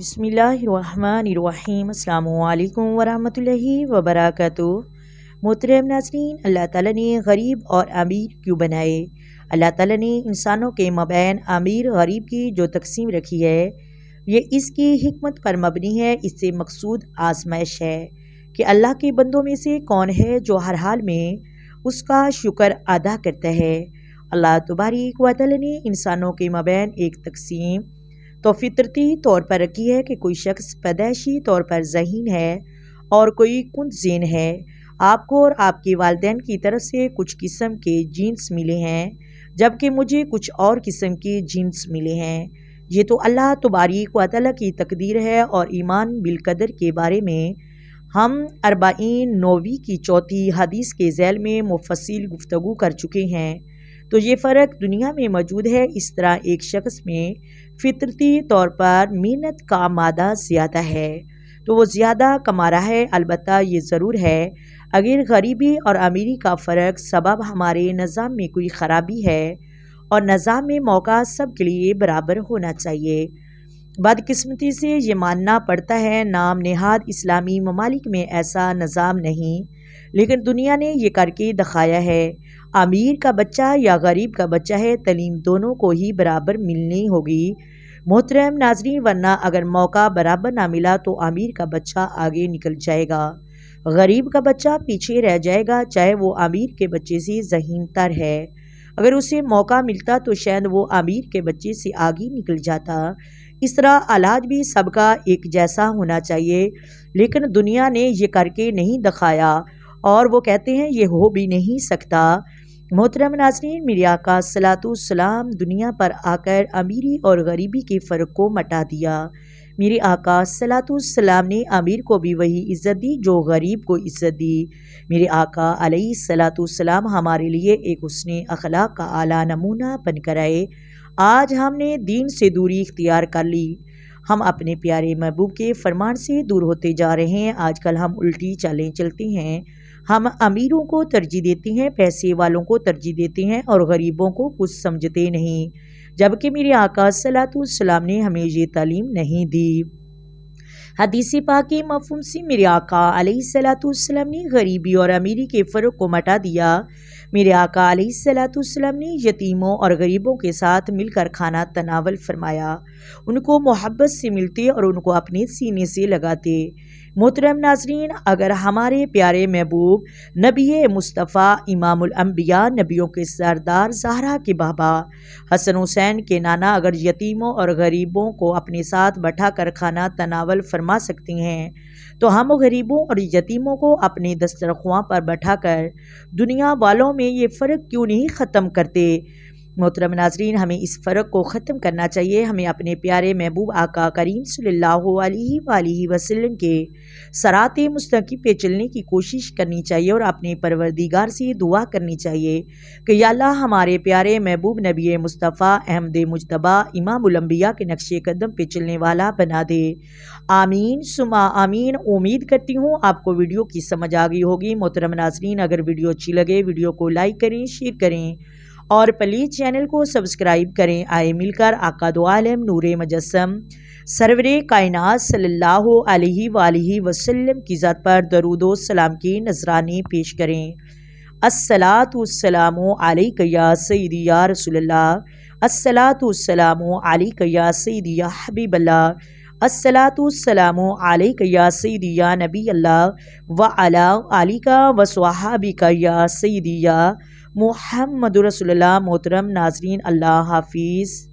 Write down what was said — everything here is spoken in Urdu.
بسم اللہ الرحمن الرحیم۔ السلام علیکم ورحمۃ اللہ وبرکاتہ۔ محترم ناظرین، اللہ تعالیٰ نے غریب اور امیر کیوں بنائے؟ اللہ تعالیٰ نے انسانوں کے مابین امیر غریب کی جو تقسیم رکھی ہے، یہ اس کی حکمت پر مبنی ہے۔ اس سے مقصود آزمائش ہے کہ اللہ کے بندوں میں سے کون ہے جو ہر حال میں اس کا شکر ادا کرتا ہے۔ اللہ تبارک و تعالیٰ نے انسانوں کے مابین ایک تقسیم تو فطرتی طور پر رکھی ہے کہ کوئی شخص پیدائشی طور پر ذہین ہے اور کوئی کند ذہن ہے۔ آپ کو اور آپ کے والدین کی طرف سے کچھ قسم کے جینس ملے ہیں، جبکہ مجھے کچھ اور قسم کے جینس ملے ہیں۔ یہ تو اللہ تبارک و تعالیٰ کی تقدیر ہے۔ اور ایمان بالقدر کے بارے میں ہم 40 نووی کی چوتھی حدیث کے ذیل میں مفصل گفتگو کر چکے ہیں۔ تو یہ فرق دنیا میں موجود ہے۔ اس طرح ایک شخص میں فطرتی طور پر محنت کا مادہ زیادہ ہے تو وہ زیادہ کما رہا ہے۔ البتہ یہ ضرور ہے، اگر غریبی اور امیری کا فرق سبب ہمارے نظام میں کوئی خرابی ہے، اور نظام میں موقع سب کے لیے برابر ہونا چاہیے۔ بدقسمتی سے یہ ماننا پڑتا ہے، نام نہاد اسلامی ممالک میں ایسا نظام نہیں، لیکن دنیا نے یہ کر کے دکھایا ہے۔ امیر کا بچہ یا غریب کا بچہ ہے، تعلیم دونوں کو ہی برابر ملنی ہوگی۔ محترم ناظرین، ورنہ اگر موقع برابر نہ ملا تو امیر کا بچہ آگے نکل جائے گا، غریب کا بچہ پیچھے رہ جائے گا، چاہے وہ امیر کے بچے سے ذہین تر ہے۔ اگر اسے موقع ملتا تو شاید وہ امیر کے بچے سے آگے نکل جاتا۔ اس طرح علاج بھی سب کا ایک جیسا ہونا چاہیے، لیکن دنیا نے یہ کر کے نہیں دکھایا، اور وہ کہتے ہیں یہ ہو بھی نہیں سکتا۔ محترم ناظرین، میرے آقا صلوات والسلام دنیا پر آ کر امیری اور غریبی کے فرق کو مٹا دیا۔ میرے آقا صلوات والسلام نے امیر کو بھی وہی عزت دی جو غریب کو عزت دی۔ میرے آقا علیہ الصلوۃ والسلام ہمارے لیے ایک حسن اخلاق کا اعلیٰ نمونہ بن کر آئے۔ آج ہم نے دین سے دوری اختیار کر لی، ہم اپنے پیارے محبوب کے فرمان سے دور ہوتے جا رہے ہیں۔ آج کل ہم الٹی چالیں چلتے ہیں، ہم امیروں کو ترجیح دیتے ہیں، پیسے والوں کو ترجیح دیتے ہیں، اور غریبوں کو کچھ سمجھتے نہیں، جبکہ میرے آقا صلی اللہ علیہ وسلم نے ہمیں یہ تعلیم نہیں دی۔ حدیث پاک کے مفہوم سے میرے آقا علیہ الصلوۃ والسلام نے غریبی اور امیری کے فرق کو مٹا دیا۔ میرے آقا علیہ الصلوۃ والسلام نے یتیموں اور غریبوں کے ساتھ مل کر کھانا تناول فرمایا، ان کو محبت سے ملتے اور ان کو اپنے سینے سے لگاتے۔ محترم ناظرین، اگر ہمارے پیارے محبوب نبی مصطفیٰ امام الانبیاء، نبیوں کے سردار، زہرا کے بابا حسن حسین کے نانا، اگر یتیموں اور غریبوں کو اپنے ساتھ بٹھا کر کھانا تناول فرما سکتے ہیں، تو ہم غریبوں اور یتیموں کو اپنے دسترخواں پر بٹھا کر دنیا والوں میں یہ فرق کیوں نہیں ختم کرتے؟ محترم ناظرین، ہمیں اس فرق کو ختم کرنا چاہیے۔ ہمیں اپنے پیارے محبوب آقا کریم صلی اللہ علیہ وآلہ وسلم کے صراط مستقیم پہ چلنے کی کوشش کرنی چاہیے، اور اپنے پروردگار سے دعا کرنی چاہیے کہ یا اللہ ہمارے پیارے محبوب نبی مصطفیٰ احمد مجتبی امام الانبیاء کے نقش قدم پہ چلنے والا بنا دے۔ آمین ثم آمین۔ امید کرتی ہوں آپ کو ویڈیو کی سمجھ آ گئی ہوگی۔ محترم ناظرین، اگر ویڈیو اچھی لگے ویڈیو کو لائک کریں، شیئر کریں، اور پلیز چینل کو سبسکرائب کریں۔ آئے مل کر آقا دو عالم نور مجسم سرور کائنات صلی اللہ علیہ وآلہ وسلم کی ذات پر درود و سلام کی نذرانے پیش کریں۔ الصلاۃ والسلام علیک یا سیدی یا رسول اللہ، الصلاۃ والسلام علیک یا سیدی یا حبیب اللہ، الصلاۃ والسلام علیک یا سیدی یا نبی اللہ، وعلی آلک وصحابک یا سیدی یا محمد رسول اللہ۔ محترم ناظرین، اللہ حافظ۔